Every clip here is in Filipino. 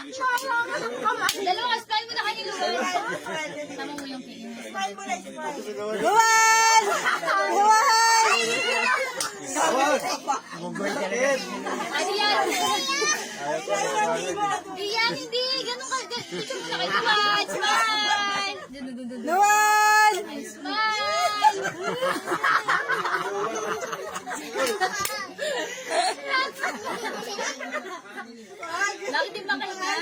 Dalawa, style mo na kayo, Luwan. Tama mo yung tingin. Luwan! Luwan! Ano yan? Di yan, hindi. Ganun ka. Picture mo na kayo, Luwan. Smile! Luwan! Smile! Bakit di ba kayo na?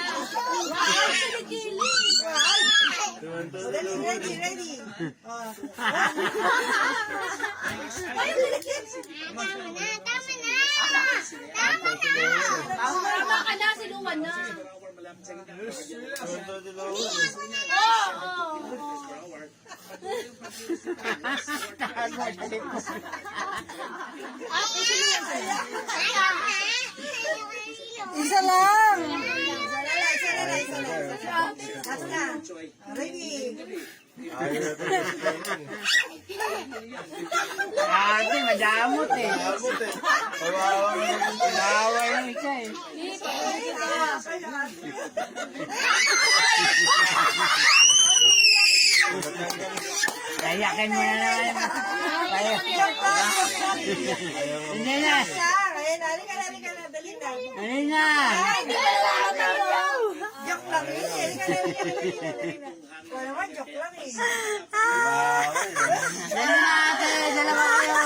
Ready. Tama ka na, si Luwan na. Isa lang. Ate, madamot eh. Kawawa yung isa eh. Kayakin mo na naman. Hindi na. Ano na? Joke lang joke lang eh. Dali na ate, dalawa kayo.